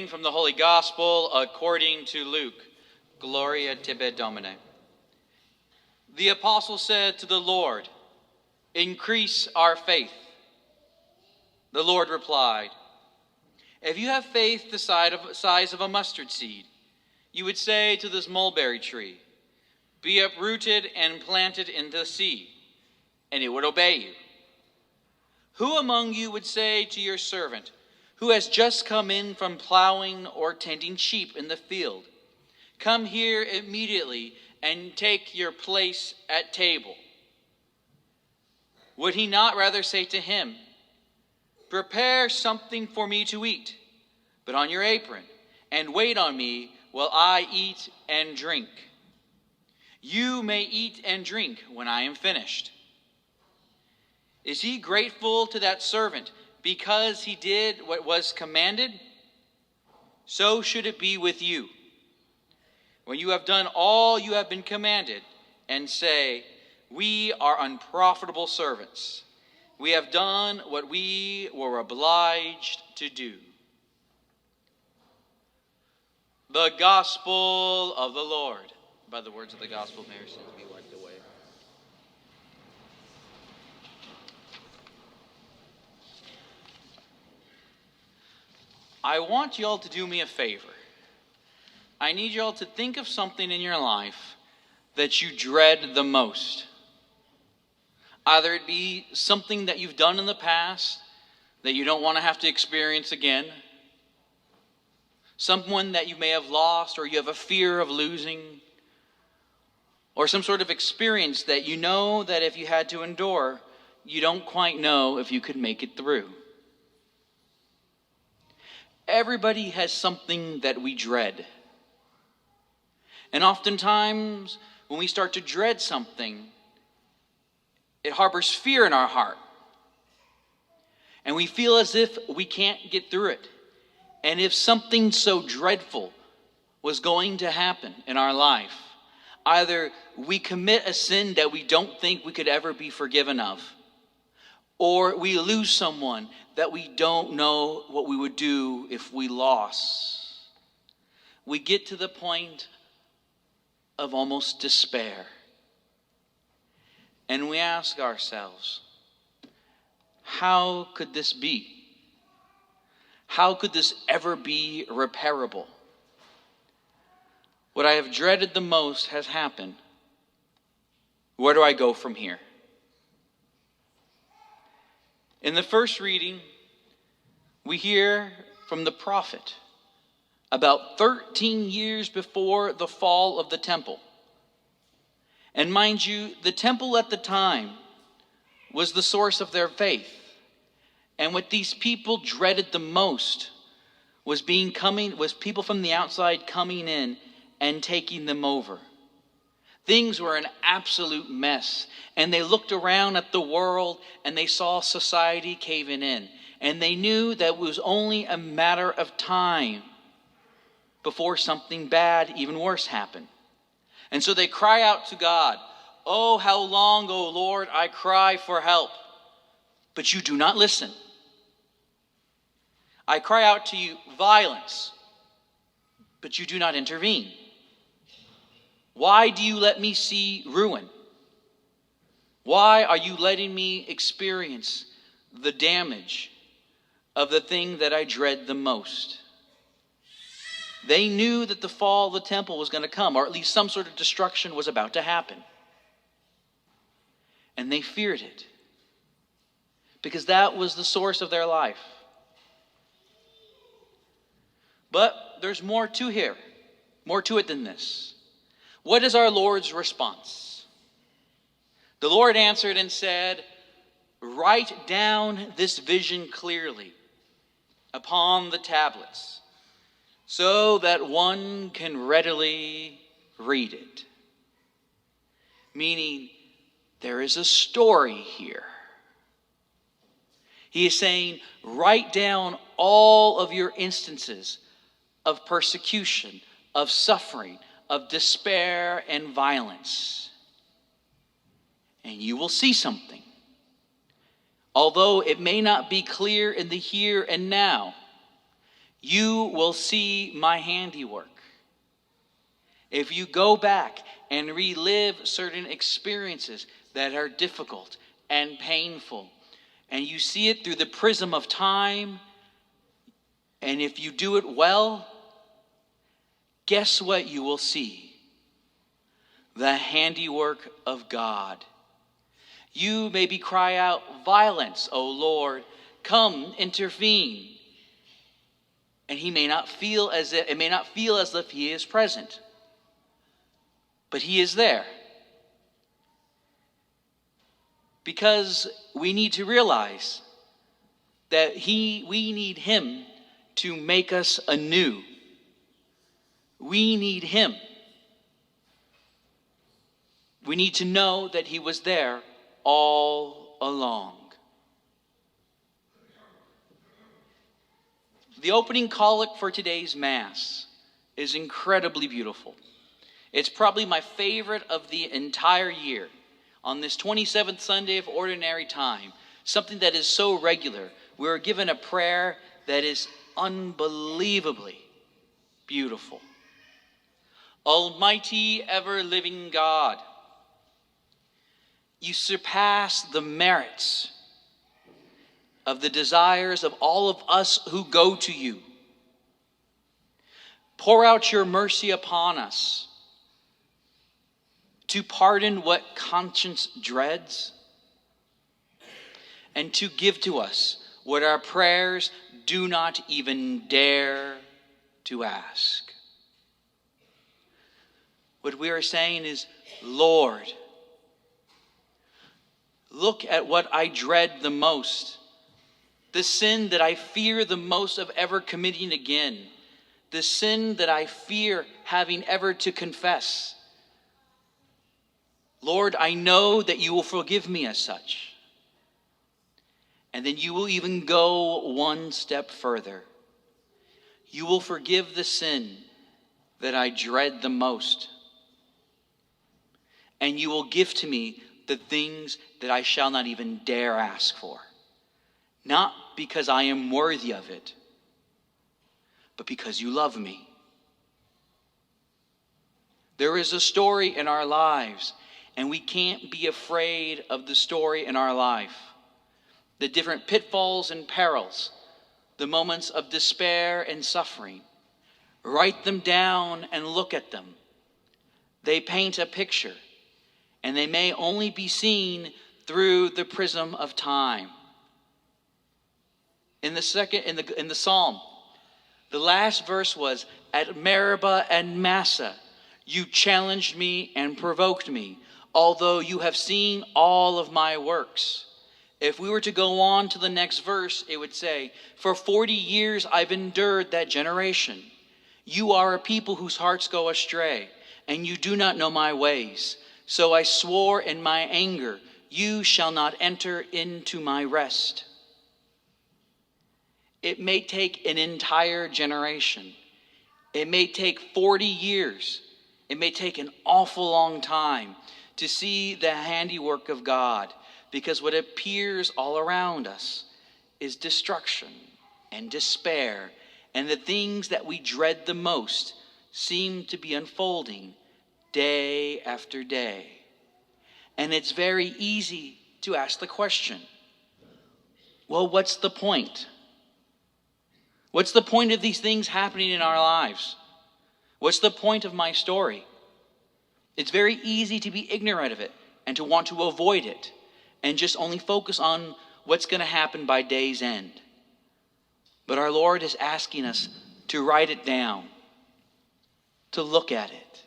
From the Holy Gospel according to Luke. Gloria tibi Domine. The apostle said to the Lord, "Increase our faith." The Lord replied, "If you have faith the size of a mustard seed, you would say to this mulberry tree, 'Be uprooted and planted in the sea,' and it would obey you. Who among you would say to your servant, who has just come in from plowing or tending sheep in the field, 'Come here immediately and take your place at table'? Would he not rather say to him, 'Prepare something for me to eat, put on your apron, and wait on me while I eat and drink? You may eat and drink when I am finished'? Is he grateful to that servant because he did what was commanded? So should it be with you. When you have done all you have been commanded, and say, 'We are unprofitable servants. We have done what we were obliged to do.'" The Gospel of the Lord. By the words of the Gospel, may our sins be wiped away. I want y'all to do me a favor. I need y'all to think of something in your life that you dread the most. Either it be something that you've done in the past that you don't want to have to experience again, someone that you may have lost or you have a fear of losing, or some sort of experience that you know that if you had to endure, you don't quite know if you could make it through. Everybody has something that we dread. And oftentimes, when we start to dread something, it harbors fear in our heart. And we feel as if we can't get through it. And if something so dreadful was going to happen in our life, either we commit a sin that we don't think we could ever be forgiven of, or we lose someone that we don't know what we would do if we lost. We get to the point of almost despair. And we ask ourselves, how could this be? How could this ever be repairable? What I have dreaded the most has happened. Where do I go from here? In the first reading, we hear from the prophet about 13 years before the fall of the temple. And mind you, the temple at the time was the source of their faith. And what these people dreaded the most was people from the outside coming in and taking them over. Things were an absolute mess. And they looked around at the world and they saw society caving in. And they knew that it was only a matter of time before something bad, even worse, happened. And so they cry out to God, "Oh, how long, O Lord, I cry for help, but you do not listen. I cry out to you, violence, but you do not intervene. Why do you let me see ruin? Why are you letting me experience the damage of the thing that I dread the most?" They knew that the fall of the temple was going to come, or at least some sort of destruction was about to happen. And they feared it, because that was the source of their life. But there's more to it than this. What is our Lord's response? The Lord answered and said, "Write down this vision clearly upon the tablets, so that one can readily read it." Meaning, there is a story here. He is saying, write down all of your instances of persecution, of suffering, of despair and violence. And you will see something. Although it may not be clear in the here and now, you will see my handiwork. If you go back and relive certain experiences that are difficult and painful, and you see it through the prism of time, and if you do it well, guess what you will see? The handiwork of God. You maybe cry out, "Violence, O Lord, come intervene." And it may not feel as if he is present, but he is there. Because we need to realize that we need him to make us anew. We need him. We need to know that he was there all along. The opening collect for today's Mass is incredibly beautiful. It's probably my favorite of the entire year. On this 27th Sunday of Ordinary Time, something that is so regular, we're given a prayer that is unbelievably beautiful. Almighty, ever-living God, you surpass the merits of the desires of all of us who go to you. Pour out your mercy upon us to pardon what conscience dreads, and to give to us what our prayers do not even dare to ask. What we are saying is, Lord, look at what I dread the most, the sin that I fear the most of ever committing again, the sin that I fear having ever to confess. Lord, I know that you will forgive me as such. And then you will even go one step further. You will forgive the sin that I dread the most. And you will give to me the things that I shall not even dare ask for. Not because I am worthy of it, but because you love me. There is a story in our lives, and we can't be afraid of the story in our life. The different pitfalls and perils, the moments of despair and suffering. Write them down and look at them. They paint a picture, and they may only be seen through the prism of time. In the Psalm, the last verse was, "At Meribah and Massah, you challenged me and provoked me, although you have seen all of my works." If we were to go on to the next verse, it would say, "For 40 years I've endured that generation. You are a people whose hearts go astray, and you do not know my ways. So I swore in my anger, you shall not enter into my rest." It may take an entire generation. It may take 40 years. It may take an awful long time to see the handiwork of God, because what appears all around us is destruction and despair, and the things that we dread the most seem to be unfolding day after day. And it's very easy to ask the question, well, what's the point? What's the point of these things happening in our lives? What's the point of my story? It's very easy to be ignorant of it and to want to avoid it and just only focus on what's going to happen by day's end. But our Lord is asking us to write it down, to look at it,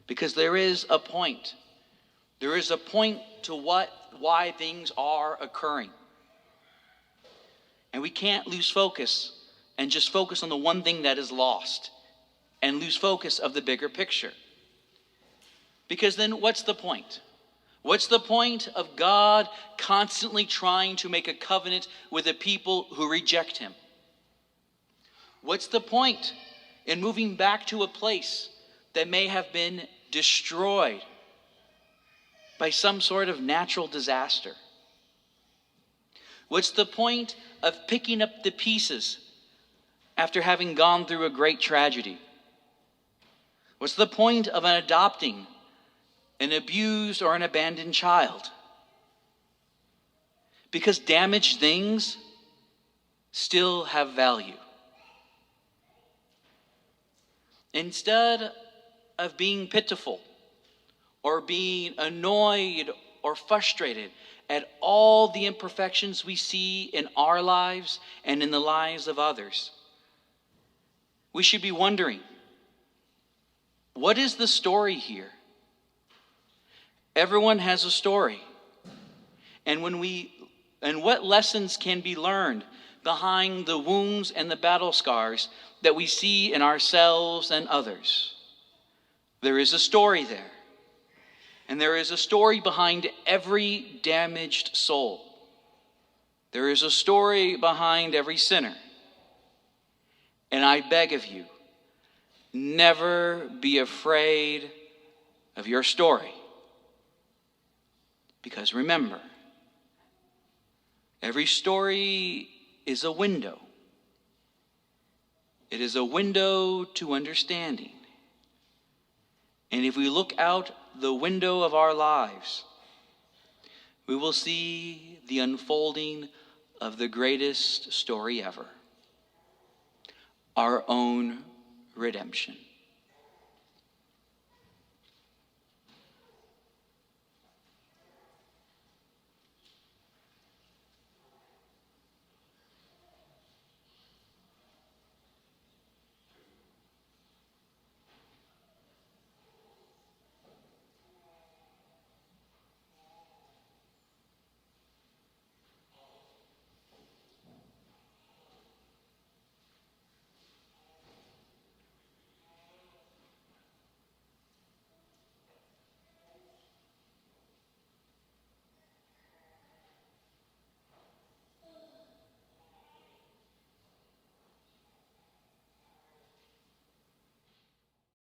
because there is a point. There is a point to why things are occurring. And we can't lose focus and just focus on the one thing that is lost and lose focus of the bigger picture. Because then what's the point? What's the point of God constantly trying to make a covenant with a people who reject him? What's the point in moving back to a place that may have been destroyed by some sort of natural disaster? What's the point of picking up the pieces after having gone through a great tragedy? What's the point of adopting an abused or an abandoned child? Because damaged things still have value. Instead of being pitiful or being annoyed or frustrated at all the imperfections we see in our lives and in the lives of others, we should be wondering, what is the story here? Everyone has a story. And what lessons can be learned behind the wounds and the battle scars that we see in ourselves and others? There is a story there. And there is a story behind every damaged soul. There is a story behind every sinner. And I beg of you, never be afraid of your story. Because remember, every story is a window. It is a window to understanding. And if we look out the window of our lives, we will see the unfolding of the greatest story ever, our own redemption.